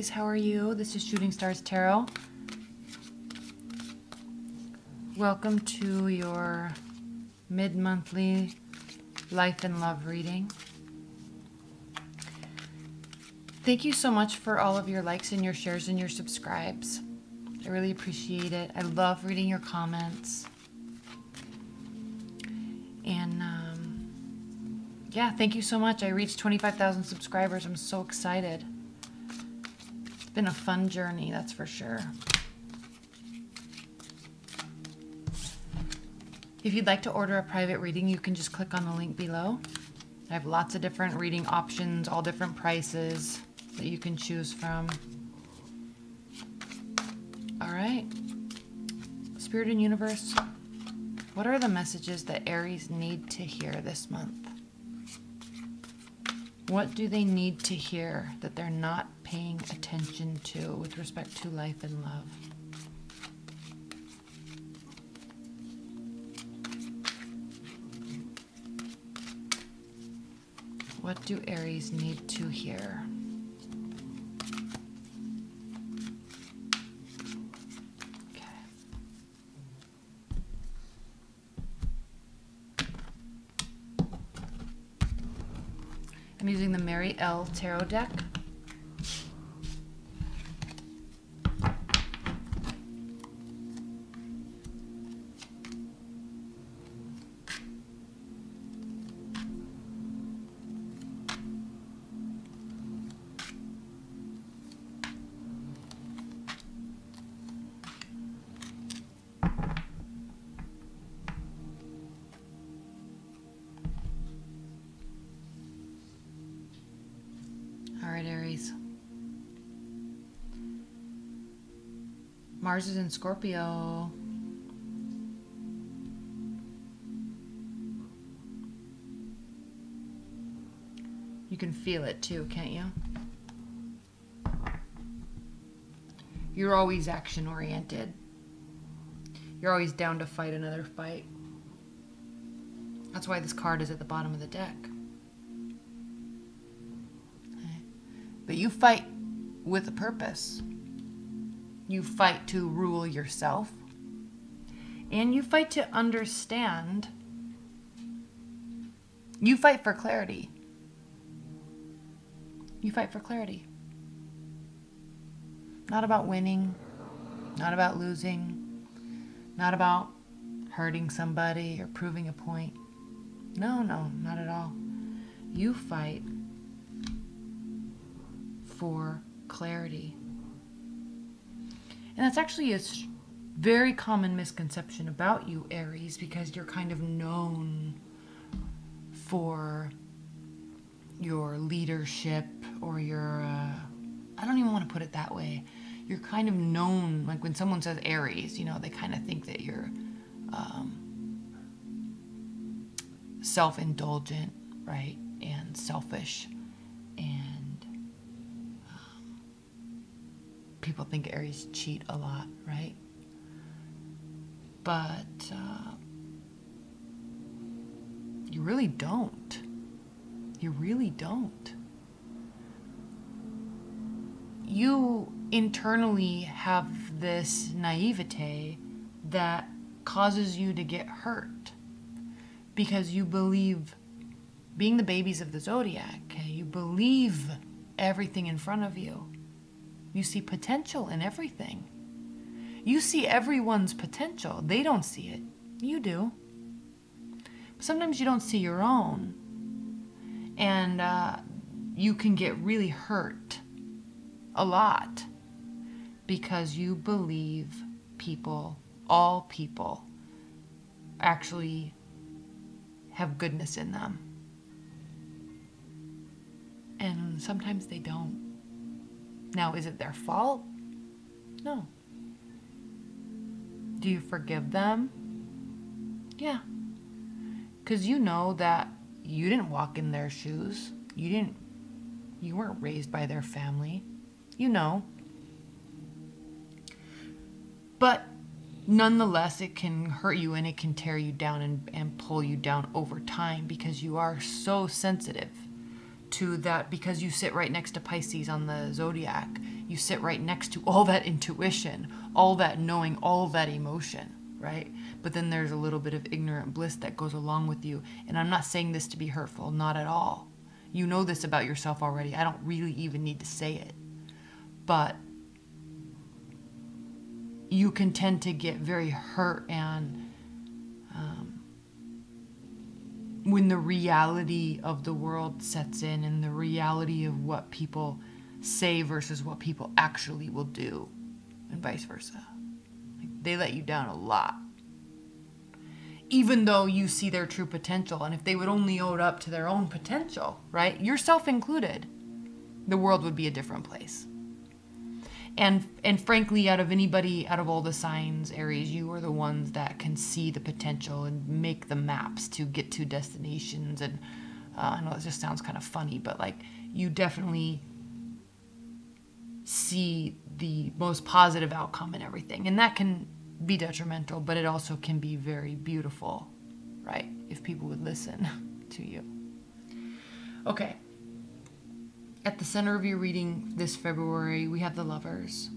Aries, how are you? This is Shooting Stars Tarot. Welcome to your mid-monthly life and love reading. Thank you so much for all of your likes and your shares and your subscribes. I really appreciate it. I love reading your comments. And yeah, thank you so much. I reached 25,000 subscribers. I'm so excited. It's been a fun journey, that's for sure. If you'd like to order a private reading, you can just click on the link below. I have lots of different reading options, all different prices that you can choose from. All right. Spirit and Universe, what are the messages that Aries need to hear this month? What do they need to hear that they're not paying attention to with respect to life and love? What do Aries need to hear? I'm using the Mary L. Tarot deck. All right, Aries. Mars is in Scorpio. You can feel it too, can't you? You're always action-oriented. You're always down to fight another fight. That's why this card is at the bottom of the deck. But you fight with a purpose. You fight to rule yourself. And you fight to understand. You fight for clarity. You fight for clarity. Not about winning. Not about losing. Not about hurting somebody or proving a point. No, not at all. You fight for clarity. And that's actually a very common misconception about you, Aries, because you're kind of known for your leadership or your, I don't even want to put it that way. You're kind of known, like when someone says Aries, you know, they kind of think that you're self-indulgent, right? And selfish. And people think Aries cheat a lot, right? But you really don't. You really don't. You internally have this naivete that causes you to get hurt because you believe, being the babies of the zodiac, okay, you believe everything in front of you. You see potential in everything. You see everyone's potential. They don't see it. You do. But sometimes you don't see your own. And you can get really hurt a lot because you believe people, all people, actually have goodness in them. And sometimes they don't. Now, is it their fault? No. Do you forgive them? Yeah. Because you know that you didn't walk in their shoes. You weren't raised by their family. You know. But nonetheless, it can hurt you and it can tear you down and pull you down over time because you are so sensitive to that because you sit right next to Pisces on the zodiac. You sit right next to all that intuition, all that knowing, all that emotion, right? But then there's a little bit of ignorant bliss that goes along with you. And I'm not saying this to be hurtful, not at all. You know this about yourself already. I don't really even need to say it. But you can tend to get very hurt and when the reality of the world sets in and the reality of what people say versus what people actually will do and vice versa. Like, they let you down a lot. Even though you see their true potential, and if they would only own up to their own potential, right? Yourself included, the world would be a different place. And frankly, out of anybody, out of all the signs, Aries, you are the ones that can see the potential and make the maps to get to destinations. And I know it just sounds kind of funny, but like you definitely see the most positive outcome in everything. And that can be detrimental, but it also can be very beautiful, right? If people would listen to you. Okay. At the center of your reading this February, we have the Lovers.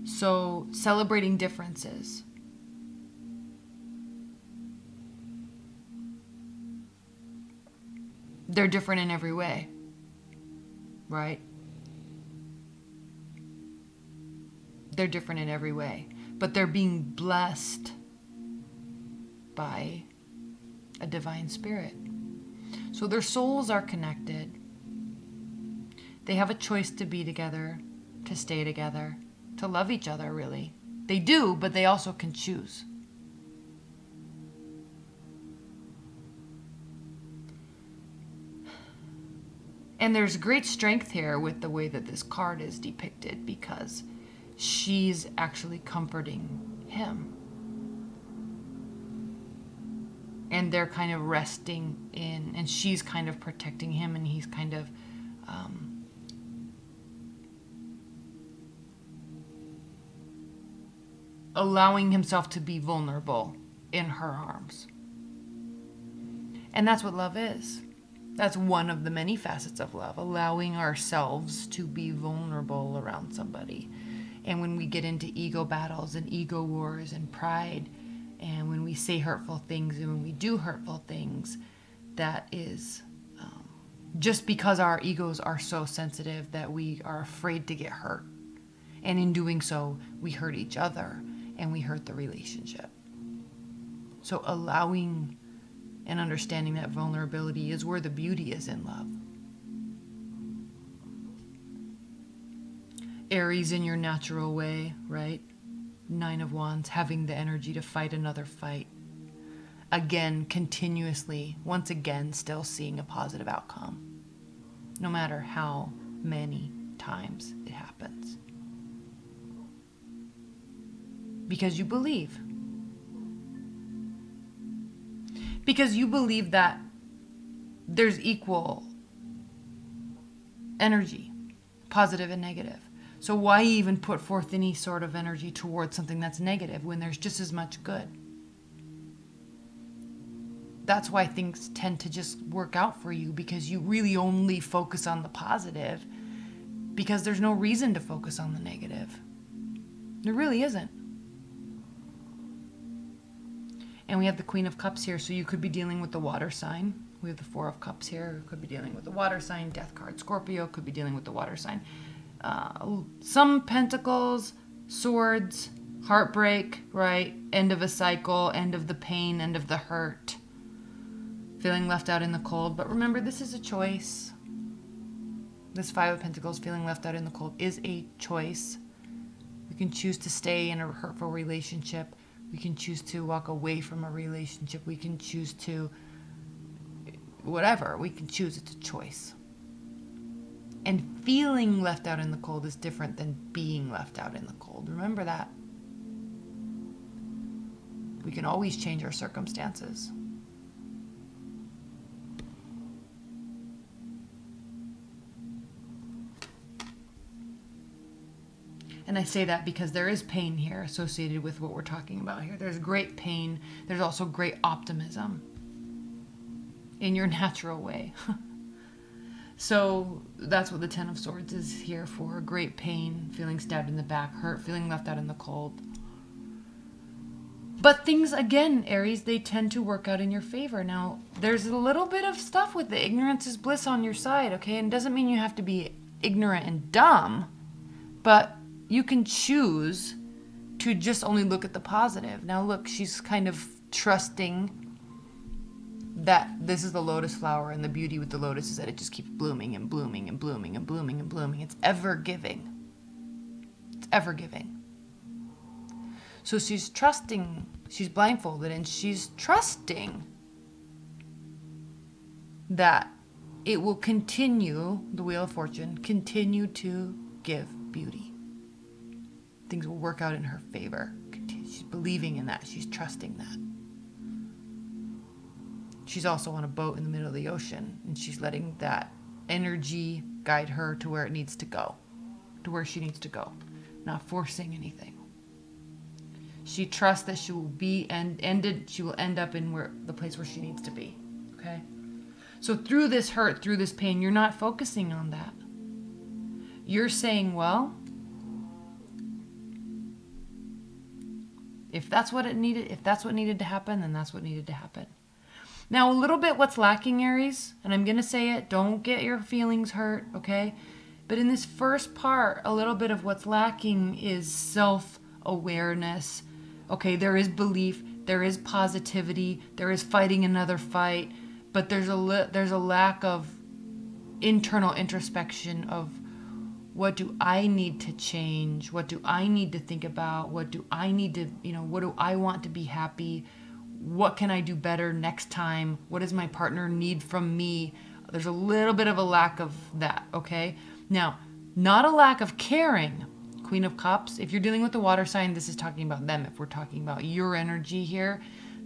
So, celebrating differences. They're different in every way, right? They're different in every way, but they're being blessed by a divine spirit. So their souls are connected. They have a choice to be together, to stay together, to love each other, really. They do, but they also can choose. And there's great strength here with the way that this card is depicted because she's actually comforting him. And they're kind of resting in, and she's kind of protecting him, and he's kind of allowing himself to be vulnerable in her arms. And that's what love is. That's one of the many facets of love, allowing ourselves to be vulnerable around somebody. And when we get into ego battles and ego wars and pride, and when we say hurtful things and when we do hurtful things, that is just because our egos are so sensitive that we are afraid to get hurt. And in doing so, we hurt each other and we hurt the relationship. So allowing and understanding that vulnerability is where the beauty is in love. Aries in your natural way, right? 9 of Wands, having the energy to fight another fight. Again, continuously, once again, still seeing a positive outcome. No matter how many times it happens. Because you believe. Because you believe that there's equal energy, positive and negative. So why even put forth any sort of energy towards something that's negative when there's just as much good? That's why things tend to just work out for you, because you really only focus on the positive, because there's no reason to focus on the negative. There really isn't. And we have the Queen of Cups here, so you could be dealing with the water sign. We have the 4 of Cups here. Could be dealing with the water sign. Death card. Scorpio could be dealing with the water sign. Some pentacles, swords, heartbreak, right? End of a cycle, end of the pain, end of the hurt. Feeling left out in the cold. But remember, this is a choice. This 5 of Pentacles, feeling left out in the cold, is a choice. We can choose to stay in a hurtful relationship. We can choose to walk away from a relationship. We can choose to, whatever, we can choose. It's a choice. And feeling left out in the cold is different than being left out in the cold. Remember that. We can always change our circumstances. And I say that because there is pain here associated with what we're talking about here. There's great pain. There's also great optimism in your natural way. So that's what the Ten of Swords is here for. Great pain, feeling stabbed in the back, hurt, feeling left out in the cold. But things, again, Aries, they tend to work out in your favor. Now, there's a little bit of stuff with the ignorance is bliss on your side, okay? And it doesn't mean you have to be ignorant and dumb, but you can choose to just only look at the positive. Now, look, she's kind of trusting that this is the lotus flower, and the beauty with the lotus is that it just keeps blooming and blooming and blooming and blooming and blooming. It's ever giving. It's ever giving. So she's trusting, she's blindfolded, and she's trusting that it will continue, the Wheel of Fortune, continue to give beauty. Things will work out in her favor. She's believing in that. She's trusting that. She's also on a boat in the middle of the ocean, and she's letting that energy guide her to where it needs to go, to where she needs to go, not forcing anything. She trusts that she will be she will end up in the place where she needs to be. Okay? So through this hurt, through this pain, you're not focusing on that. You're saying, well, if that's what needed to happen, then that's what needed to happen. Now, a little bit what's lacking, Aries, and I'm going to say it, don't get your feelings hurt, okay? But in this first part, a little bit of what's lacking is self-awareness. Okay, there is belief, there is positivity, there is fighting another fight, but there's a lack of internal introspection of what do I need to change? What do I need to think about? What do I need to, what do I want to be happy? What can I do better next time? What does my partner need from me? There's a little bit of a lack of that, okay? Now, not a lack of caring. Queen of Cups, if you're dealing with the water sign, this is talking about them. If we're talking about your energy here,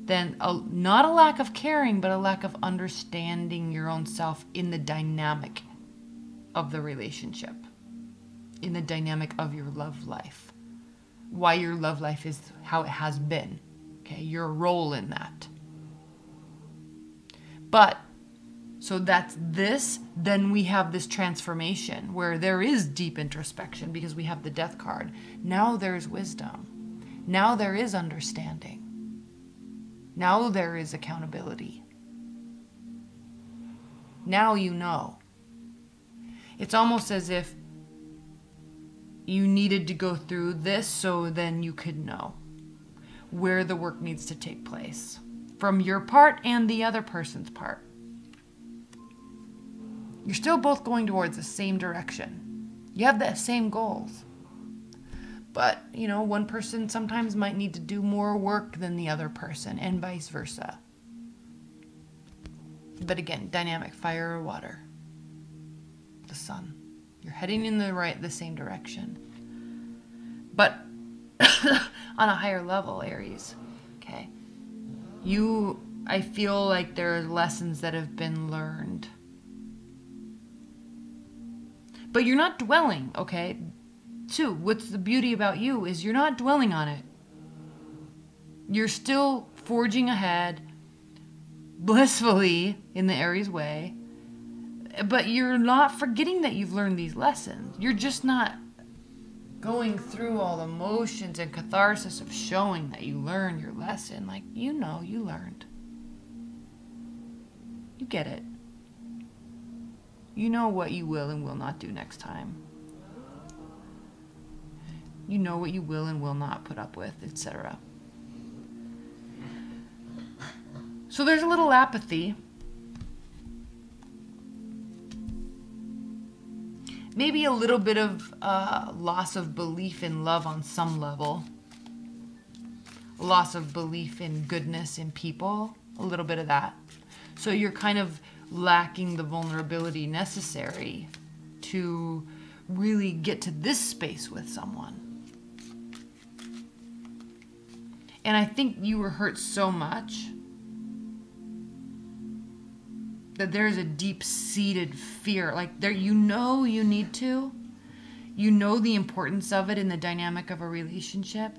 then not a lack of caring, but a lack of understanding your own self in the dynamic of the relationship, in the dynamic of your love life, why your love life is how it has been. Okay, your role in that. But, so that's this, then we have this transformation where there is deep introspection because we have the Death card. Now there's wisdom. Now there is understanding. Now there is accountability. Now you know. It's almost as if you needed to go through this so then you could know where the work needs to take place from your part and the other person's part. You're still both going towards the same direction. You have the same goals. But, one person sometimes might need to do more work than the other person and vice versa. But again, dynamic, fire or water. The sun. You're heading in the same direction. But on a higher level, Aries, okay? I feel like there are lessons that have been learned. But you're not dwelling, okay? Two, what's the beauty about you is you're not dwelling on it. You're still forging ahead, blissfully, in the Aries way, but you're not forgetting that you've learned these lessons. You're just not going through all the motions and catharsis of showing that you learned your lesson. Like, you learned. You get it. You know what you will and will not do next time. You know what you will and will not put up with, etc. So there's a little apathy. Maybe a little bit of loss of belief in love on some level. Loss of belief in goodness in people. A little bit of that. So you're kind of lacking the vulnerability necessary to really get to this space with someone. And I think you were hurt so much that there's a deep-seated fear. Like, you need to. You know the importance of it in the dynamic of a relationship,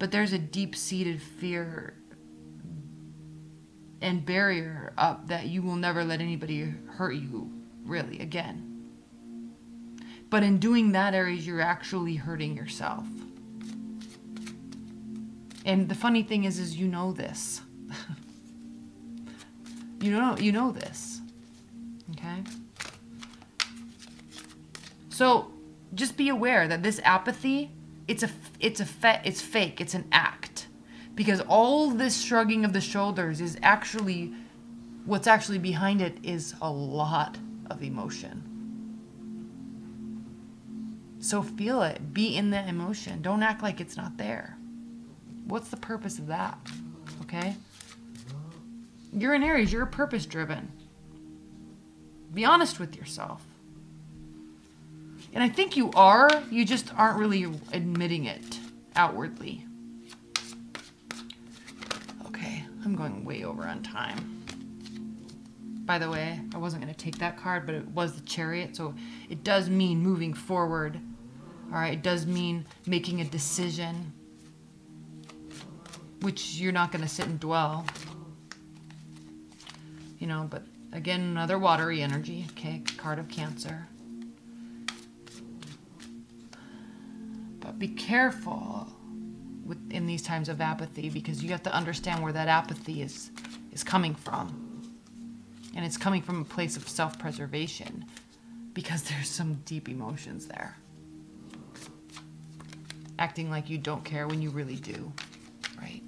but there's a deep-seated fear and barrier up that you will never let anybody hurt you really, again. But in doing that, Aries, you're actually hurting yourself. And the funny thing is you know this. you know this. Okay? So just be aware that this apathy, it's fake, it's an act. Because all this shrugging of the shoulders is actually, what's actually behind it is a lot of emotion. So feel it, be in the emotion. Don't act like it's not there. What's the purpose of that? Okay? You're an Aries, you're purpose driven. Be honest with yourself. And I think you are, you just aren't really admitting it outwardly. Okay, I'm going way over on time. By the way, I wasn't going to take that card, but it was the Chariot, so it does mean moving forward. All right, it does mean making a decision, which you're not going to sit and dwell. You know, but again, another watery energy. Okay, card of Cancer. But be careful in these times of apathy, because you have to understand where that apathy is coming from. And it's coming from a place of self-preservation, because there's some deep emotions there. Acting like you don't care when you really do, right?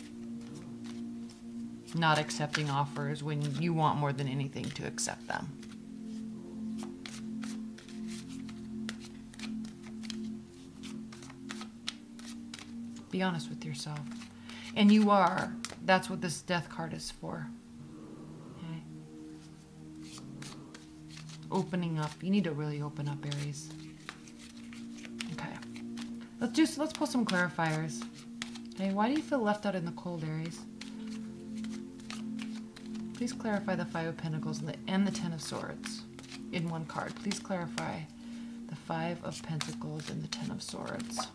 Not accepting offers when you want more than anything to accept them. Be honest with yourself. And you are. That's what this Death card is for. Okay? Opening up. You need to really open up, Aries. Okay. Let's pull some clarifiers. Okay, why do you feel left out in the cold, Aries? Please clarify the Five of Pentacles and the Ten of Swords in one card. Please clarify the Five of Pentacles and the Ten of Swords.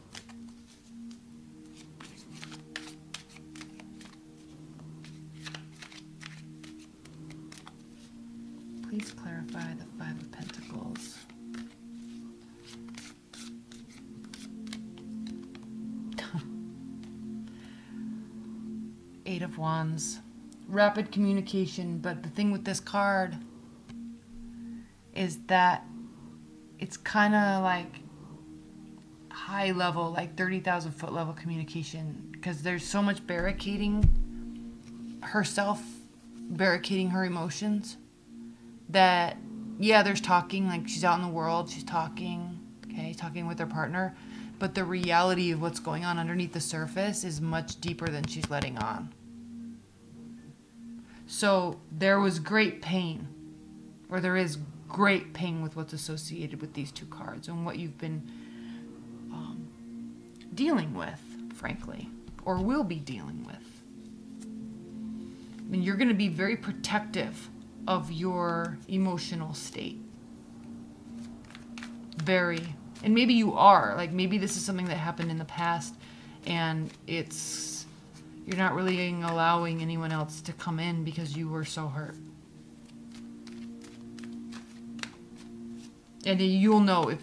Please clarify the Five of Pentacles. Eight of Wands. Rapid communication, but the thing with this card is that it's kind of like high level, like 30,000 foot level communication, because there's so much barricading herself, barricading her emotions, that yeah, there's talking, like she's out in the world, she's talking, okay, talking with her partner, but the reality of what's going on underneath the surface is much deeper than she's letting on. So there was great pain, or there is great pain with what's associated with these two cards and what you've been dealing with, frankly, or will be dealing with. I mean, you're going to be very protective of your emotional state. Very. And maybe you are. Like, maybe this is something that happened in the past and you're not really allowing anyone else to come in because you were so hurt. And you'll know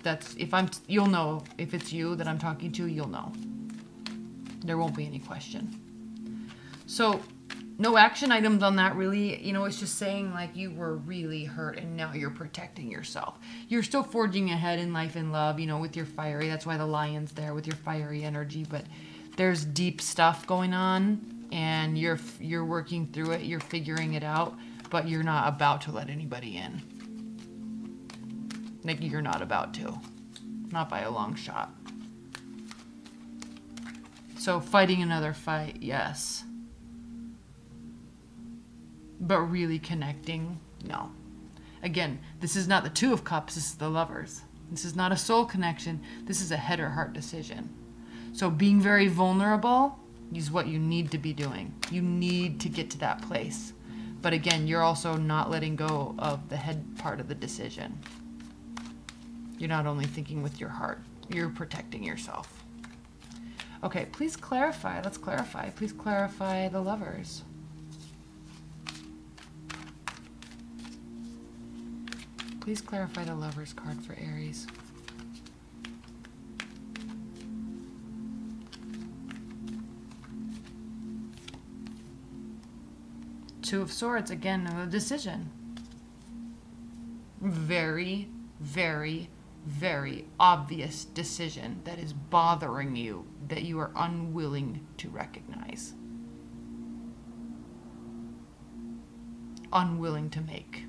you'll know if it's you that I'm talking to, you'll know. There won't be any question. So, no action items on that really. You know, it's just saying like you were really hurt and now you're protecting yourself. You're still forging ahead in life and love, you know, with your fiery. That's why the lion's there, with your fiery energy. But there's deep stuff going on and you're working through it. You're figuring it out, but you're not about to let anybody in. Like, you're not about to. Not by a long shot. So fighting another fight, yes. But really connecting, no. Again, this is not the Two of Cups, this is the Lovers. This is not a soul connection, this is a head or heart decision. So being very vulnerable is what you need to be doing. You need to get to that place. But again, you're also not letting go of the head part of the decision. You're not only thinking with your heart, you're protecting yourself. Okay, please clarify. Let's clarify. Please clarify the Lovers. Please clarify the Lover's card for Aries. Two of Swords, again, a decision. Very, very, very obvious decision that is bothering you, that you are unwilling to recognize. Unwilling to make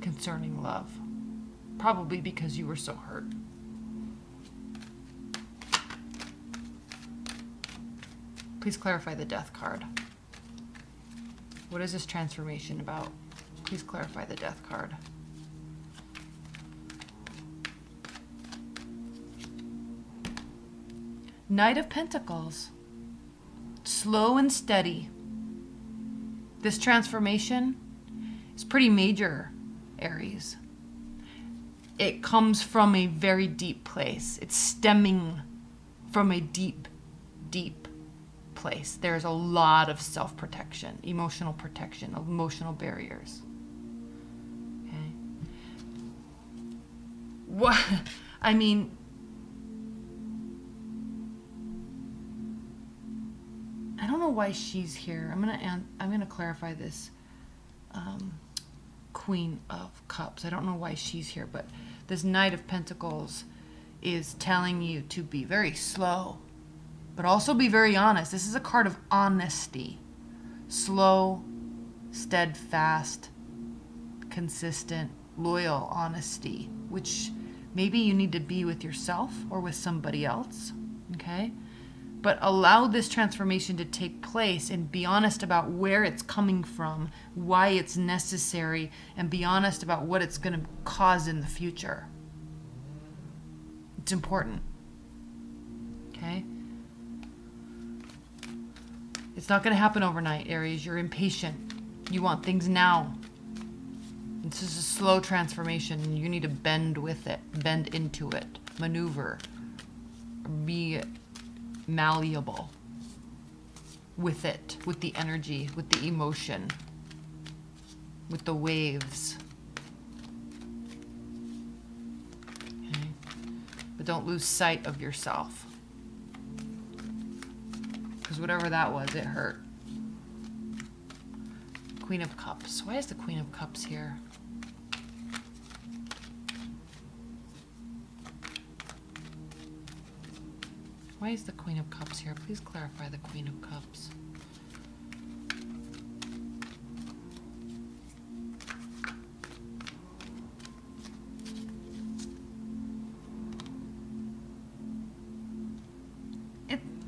concerning love. Probably because you were so hurt. Please clarify the Death card. What is this transformation about? Please clarify the Death card. Knight of Pentacles. Slow and steady. This transformation is pretty major, Aries. It comes from a very deep place. It's stemming from a deep, deep place. There's a lot of self-protection, emotional barriers. Okay. What? I mean, I don't know why she's here. I'm gonna clarify this. Queen of Cups. I don't know why she's here, but this Knight of Pentacles is telling you to be very slow, but also be very honest. This is a card of honesty. Slow, steadfast, consistent, loyal honesty, which maybe you need to be with yourself or with somebody else, okay? But allow this transformation to take place and be honest about where it's coming from, why it's necessary, and be honest about what it's going to cause in the future. It's important. Okay? It's not going to happen overnight, Aries. You're impatient. You want things now. This is a slow transformation. You need to bend with it, bend into it, maneuver, be malleable with it, with the energy, with the emotion, with the waves. Okay? But don't lose sight of yourself. Because whatever that was, it hurt. Queen of Cups. Why is the Queen of Cups here? Why is the Queen of Cups here? Please clarify the Queen of Cups.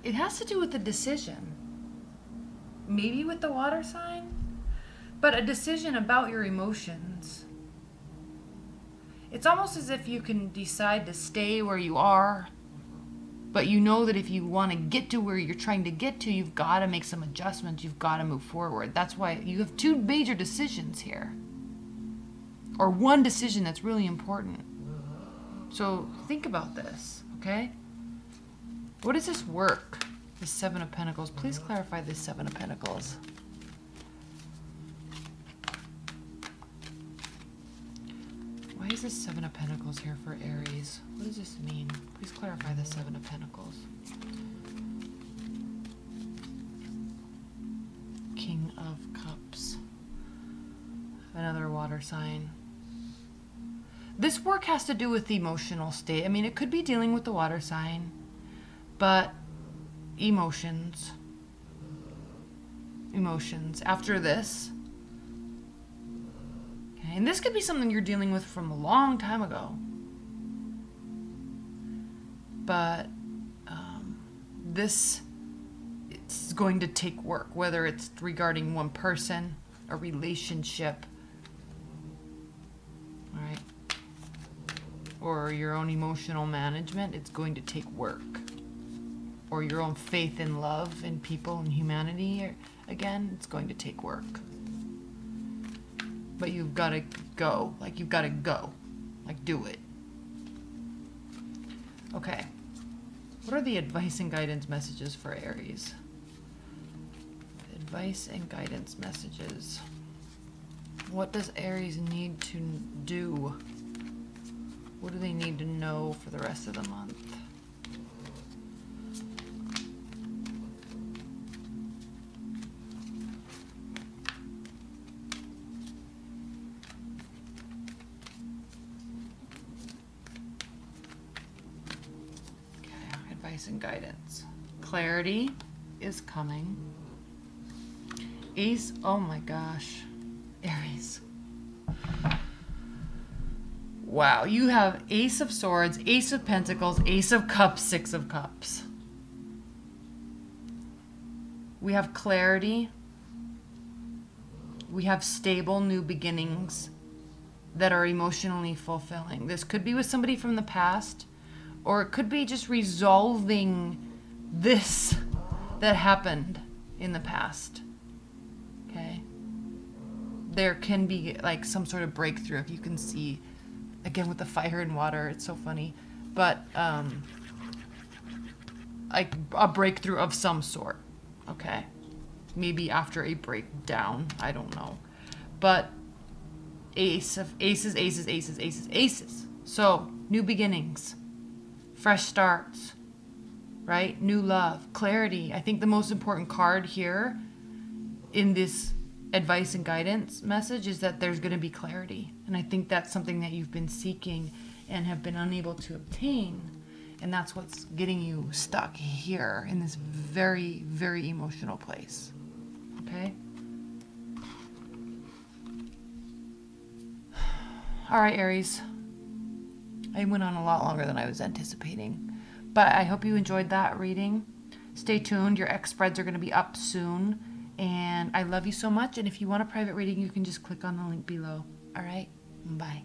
It has to do with a decision. Maybe with the water sign, but a decision about your emotions. It's almost as if you can decide to stay where you are, but you know that if you want to get to where you're trying to get to, you've got to make some adjustments. You've got to move forward. That's why you have two major decisions here. Or one decision that's really important. So think about this, okay? What does this work? The Seven of Pentacles. Please clarify this Seven of Pentacles. Why is this Seven of Pentacles here for Aries? What does this mean? Please clarify the Seven of Pentacles. King of Cups. Another water sign. This work has to do with the emotional state. I mean, it could be dealing with the water sign, but emotions. Emotions. After this, and this could be something you're dealing with from a long time ago. But this is going to take work, whether it's regarding one person, a relationship, all right, or your own emotional management. It's going to take work. Or your own faith in love and people and humanity. Again, it's going to take work. But you've got to go. Like, you've got to go. Like, do it. Okay. What are the advice and guidance messages for Aries? Advice and guidance messages. What does Aries need to do? What do they need to know for the rest of the month? Okay, advice and guidance. Clarity is coming. Ace, oh my gosh, Aries. Wow, you have Ace of Swords, Ace of Pentacles, Ace of Cups, Six of Cups. We have clarity. We have stable new beginnings that are emotionally fulfilling. This could be with somebody from the past, or it could be just resolving this that happened in the past. Okay? There can be like some sort of breakthrough, if you can see, again with the fire and water, it's so funny, but like a breakthrough of some sort. Okay, maybe after a breakdown, I don't know, but aces, aces, aces, aces, aces. So new beginnings, fresh starts, right? New love, clarity. I think the most important card here in this advice and guidance message is that there's going to be clarity, and I think that's something that you've been seeking and have been unable to obtain. And that's what's getting you stuck here in this very, very emotional place. Okay? All right, Aries. I went on a lot longer than I was anticipating. But I hope you enjoyed that reading. Stay tuned. Your X spreads are going to be up soon. And I love you so much. And if you want a private reading, you can just click on the link below. All right? Bye.